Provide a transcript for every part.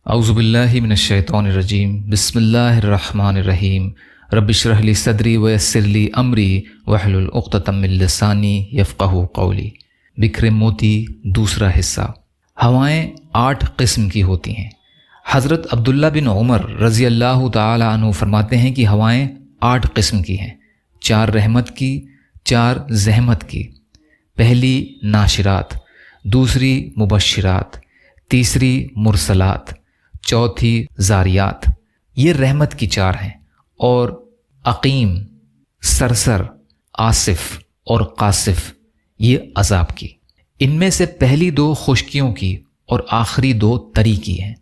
اعوذ باللہ من الشیطان الرجیم بسم اللہ الرحمن الرحیم رب اشرح لی صدری ویسر لی امری واحلل عقدۃ من لسانی یفقہوا قولی۔ بکھرے موتی دوسرا حصہ۔ ہوائیں 8 قسم کی ہوتی ہیں۔ حضرت عبداللہ بن عمر رضی اللہ تعالی عنہ فرماتے ہیں کہ ہوائیں 8 قسم کی ہیں، 4 رحمت کی، 4 زحمت کی۔ پہلی ناشرات، دوسری مبشرات، تیسری مرسلات، چوتھی زاریات۔ یہ رحمت کی 4 ہیں، اور عقیم، سرسر، آصف اور قاصف یہ عذاب کی۔ ان میں سے پہلی 2 خشکیوں کی اور آخری 2 تری کی ہیں۔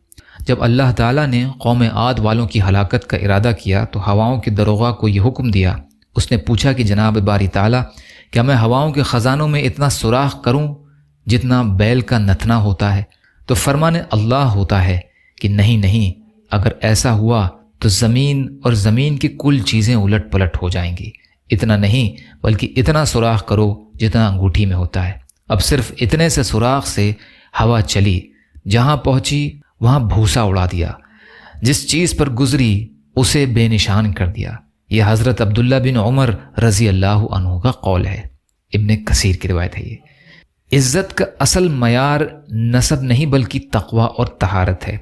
جب اللہ تعالیٰ نے قوم عاد والوں کی ہلاکت کا ارادہ کیا تو ہواؤں کے دروغہ کو یہ حکم دیا۔ اس نے پوچھا کہ جناب باری تعالیٰ، کیا میں ہواؤں کے خزانوں میں اتنا سوراخ کروں جتنا بیل کا نتنا ہوتا ہے؟ تو فرمان اللہ ہوتا ہے کہ نہیں، اگر ایسا ہوا تو زمین اور زمین کی کل چیزیں الٹ پلٹ ہو جائیں گی۔ اتنا نہیں بلکہ اتنا سوراخ کرو جتنا انگوٹھی میں ہوتا ہے۔ اب صرف اتنے سے سوراخ سے ہوا چلی، جہاں پہنچی وہاں بھوسا اڑا دیا، جس چیز پر گزری اسے بے نشان کر دیا۔ یہ حضرت عبداللہ بن عمر رضی اللہ عنہ کا قول ہے۔ ابن کثیر کی روایت ہے۔ یہ عزت کا اصل معیار نسب نہیں بلکہ تقوی اور طہارت ہے۔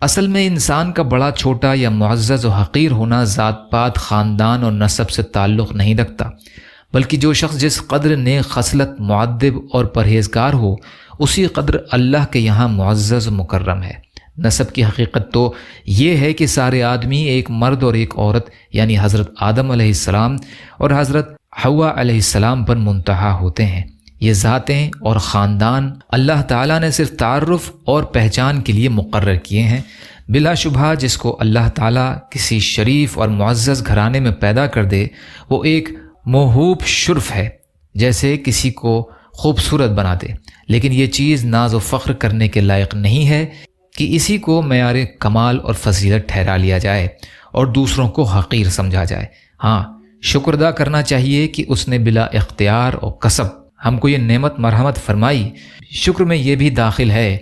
اصل میں انسان کا بڑا چھوٹا یا معزز و حقیر ہونا ذات پات، خاندان اور نسب سے تعلق نہیں رکھتا، بلکہ جو شخص جس قدر نیک خصلت، معدب اور پرہیزگار ہو، اسی قدر اللہ کے یہاں معزز و مکرم ہے۔ نسب کی حقیقت تو یہ ہے کہ سارے آدمی ایک مرد اور ایک عورت یعنی حضرت آدم علیہ السلام اور حضرت حوا علیہ السلام پر منتہا ہوتے ہیں۔ یہ ذاتیں اور خاندان اللہ تعالیٰ نے صرف تعارف اور پہچان کے لیے مقرر کیے ہیں۔ بلا شبہ جس کو اللہ تعالیٰ کسی شریف اور معزز گھرانے میں پیدا کر دے وہ ایک موہوب شرف ہے، جیسے کسی کو خوبصورت بنا دے، لیکن یہ چیز ناز و فخر کرنے کے لائق نہیں ہے کہ اسی کو معیار کمال اور فضیلت ٹھہرا لیا جائے اور دوسروں کو حقیر سمجھا جائے۔ ہاں، شکر ادا کرنا چاہیے کہ اس نے بلا اختیار اور کسب ہم کو یہ نعمت مرحمت فرمائی۔ شکر میں یہ بھی داخل ہے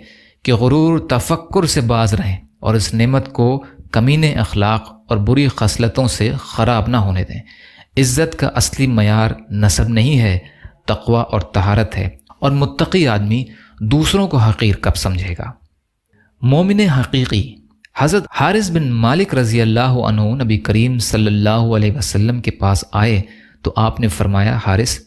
کہ غرور تفکر سے باز رہیں اور اس نعمت کو کمینے اخلاق اور بری خصلتوں سے خراب نہ ہونے دیں۔ عزت کا اصلی معیار نسب نہیں ہے، تقوی اور طہارت ہے، اور متقی آدمی دوسروں کو حقیر کب سمجھے گا؟ مومن حقیقی حضرت حارث بن مالک رضی اللہ عنہ نبی کریم صلی اللہ علیہ وسلم کے پاس آئے تو آپ نے فرمایا، حارث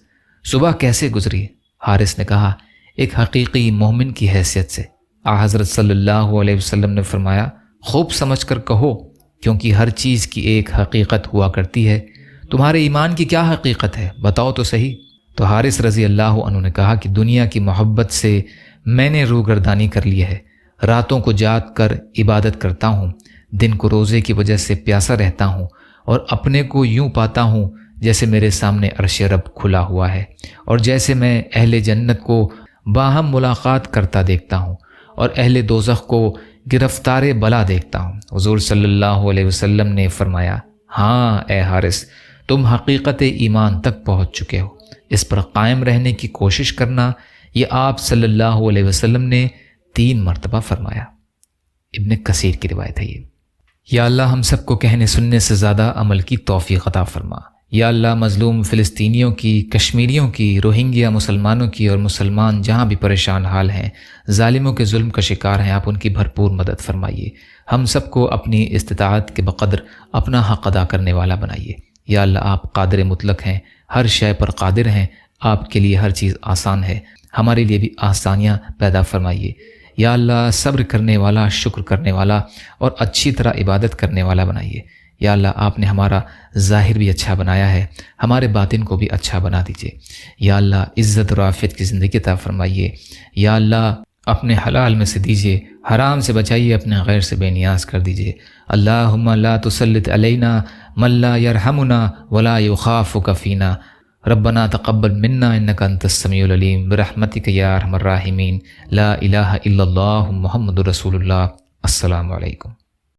صبح کیسے گزری؟ حارث نے کہا، ایک حقیقی مومن کی حیثیت سے۔ حضرت صلی اللہ علیہ وسلم نے فرمایا، خوب سمجھ کر کہو، کیونکہ ہر چیز کی ایک حقیقت ہوا کرتی ہے۔ تمہارے ایمان کی کیا حقیقت ہے؟ بتاؤ تو صحیح۔ تو حارث رضی اللہ عنہ نے کہا کہ دنیا کی محبت سے میں نے روگردانی کر لی ہے، راتوں کو جاگ کر عبادت کرتا ہوں، دن کو روزے کی وجہ سے پیاسا رہتا ہوں، اور اپنے کو یوں پاتا ہوں جیسے میرے سامنے عرش رب کھلا ہوا ہے، اور جیسے میں اہل جنت کو باہم ملاقات کرتا دیکھتا ہوں اور اہل دوزخ کو گرفتار بلا دیکھتا ہوں۔ حضور صلی اللہ علیہ وسلم نے فرمایا، ہاں اے حارث، تم حقیقت ایمان تک پہنچ چکے ہو، اس پر قائم رہنے کی کوشش کرنا۔ یہ آپ صلی اللہ علیہ وسلم نے 3 مرتبہ فرمایا۔ ابن کثیر کی روایت ہے یہ۔ یا اللہ ہم سب کو کہنے سننے سے زیادہ عمل کی توفیق عطا فرما۔ یا اللہ مظلوم فلسطینیوں کی، کشمیریوں کی، روہنگیا مسلمانوں کی اور مسلمان جہاں بھی پریشان حال ہیں، ظالموں کے ظلم کا شکار ہیں، آپ ان کی بھرپور مدد فرمائیے۔ ہم سب کو اپنی استطاعت کے بقدر اپنا حق ادا کرنے والا بنائیے۔ یا اللہ آپ قادر مطلق ہیں، ہر شے پر قادر ہیں، آپ کے لیے ہر چیز آسان ہے، ہمارے لیے بھی آسانیاں پیدا فرمائیے۔ یا اللہ صبر کرنے والا، شکر کرنے والا اور اچھی طرح عبادت کرنے والا بنائیے۔ یا اللہ آپ نے ہمارا ظاہر بھی اچھا بنایا ہے، ہمارے باطن کو بھی اچھا بنا دیجیے۔ یا اللہ عزت اور عافیت کی زندگی عطا فرمائیے۔ یا اللہ اپنے حلال میں سے دیجیے، حرام سے بچائیے، اپنے غیر سے بے نیاز کر دیجیے۔ اللہم لا تسلط علینا من لا یرحمنا ولا یخافک فینا، ربنا تقبل منا انک انت السمیع العلیم برحمتک یا ارحم الراحمین، لا الہ الا اللہ محمد رسول اللہ۔ السلام علیکم۔